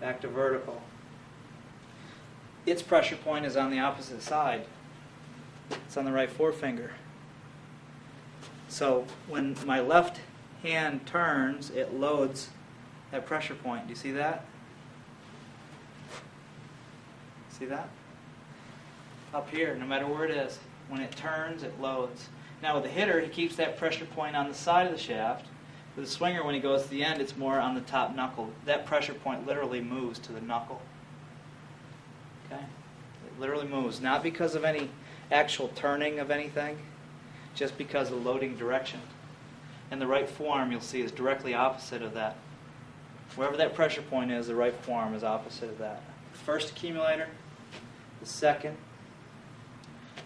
back to vertical. Its pressure point is on the opposite side. It's on the right forefinger. So when my left hand turns, it loads that pressure point. Do you see that? See that? Up here, no matter where it is, when it turns, it loads. Now with the hitter, he keeps that pressure point on the side of the shaft. With the swinger, when he goes to the end, it's more on the top knuckle. That pressure point literally moves to the knuckle. Okay? It literally moves, not because of any actual turning of anything, just because of loading direction. And the right forearm, you'll see, is directly opposite of that. Wherever that pressure point is, the right forearm is opposite of that. The first accumulator, the second.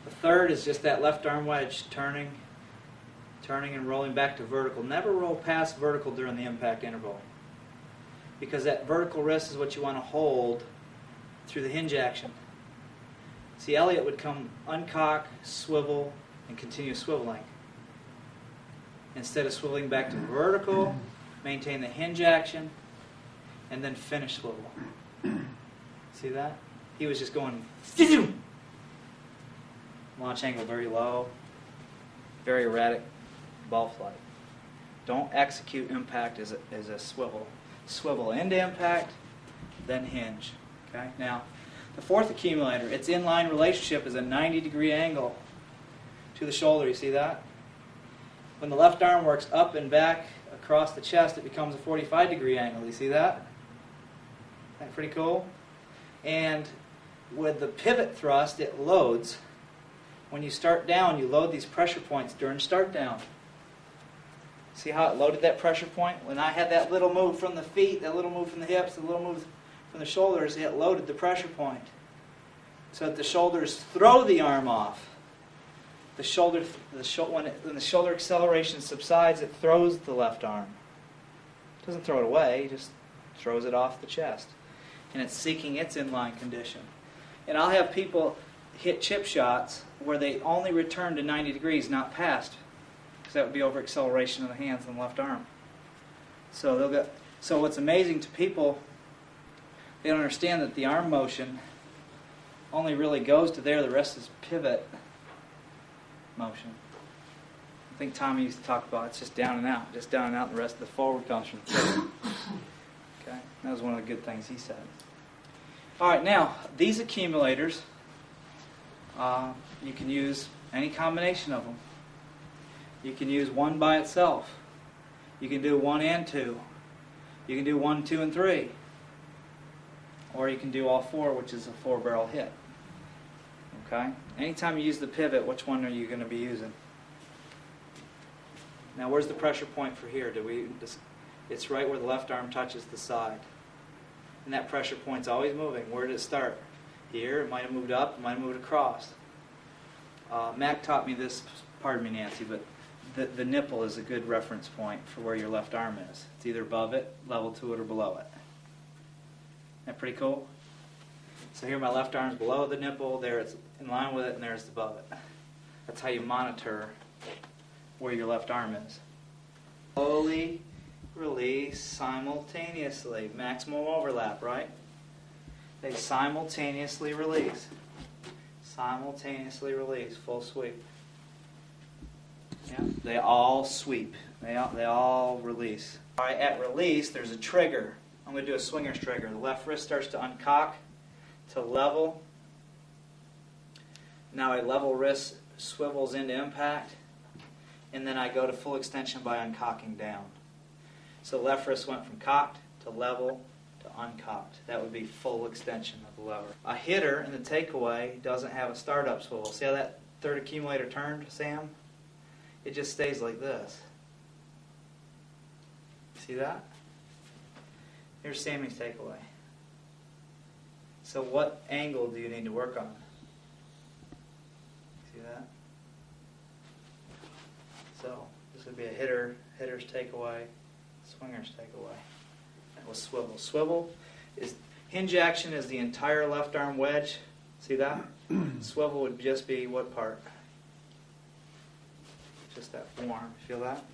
The third is just that left arm wedge turning and rolling back to vertical. Never roll past vertical during the impact interval, because that vertical wrist is what you want to hold through the hinge action. See, Elliott would come uncock, swivel, and continue swiveling. Instead of swiveling back to vertical, maintain the hinge action, and then finish swivel. See that? He was just going launch angle very low, very erratic ball flight. Don't execute impact as a swivel. Swivel into impact, then hinge. Okay? Now, the fourth accumulator, its inline relationship is a 90-degree angle to the shoulder. You see that? When the left arm works up and back across the chest, it becomes a 45-degree angle. You see that? Isn't that pretty cool? And with the pivot thrust, it loads. When you start down, you load these pressure points during start down. See how it loaded that pressure point? When I had that little move from the feet, that little move from the hips, the little move from the shoulders, it loaded the pressure point. So that the shoulders throw the arm off. When the shoulder acceleration subsides, it throws the left arm. It doesn't throw it away, it just throws it off the chest. And it's seeking its inline condition. And I'll have people hit chip shots where they only return to 90 degrees, not past, because that would be over acceleration of the hands and the left arm. So what's amazing to people, they don't understand that the arm motion only really goes to there. The rest is pivot motion. I think Tommy used to talk about it's just down and out, and the rest of the forward comes from pivot. Okay, that was one of the good things he said. All right, now these accumulators, you can use any combination of them. You can use one by itself. You can do 1 and 2. You can do 1, 2, and 3. Or you can do all 4, which is a 4-barrel hit. Okay? Anytime you use the pivot, which one are you going to be using? Now, where's the pressure point for here? It's right where the left arm touches the side. And that pressure point's always moving. Where did it start? Here. It might have moved up. It might have moved across. Mac taught me this, pardon me, Nancy, but the nipple is a good reference point for where your left arm is. It's either above it, level to it, or below it. Isn't that pretty cool? So here my left arm's below the nipple, there it's in line with it, and there's above it. That's how you monitor where your left arm is. Slowly release simultaneously. Maximum overlap, right? They simultaneously release. Simultaneously release, full sweep. Yeah, they all sweep. They all release. All right, at release, there's a trigger. I'm going to do a swinger's trigger. The left wrist starts to uncock, to level. Now a level wrist swivels into impact, and then I go to full extension by uncocking down. So left wrist went from cocked to level to uncocked. That would be full extension of the lever. A hitter in the takeaway doesn't have a startup swivel. See how that third accumulator turned, Sam? It just stays like this. See that? Here's Sammy's takeaway. So what angle do you need to work on? See that? So this would be a hitter's takeaway, swinger's takeaway. That was swivel. Swivel is hinge action is the entire left arm wedge. See that? Swivel would just be what part? Just that forearm. Feel that?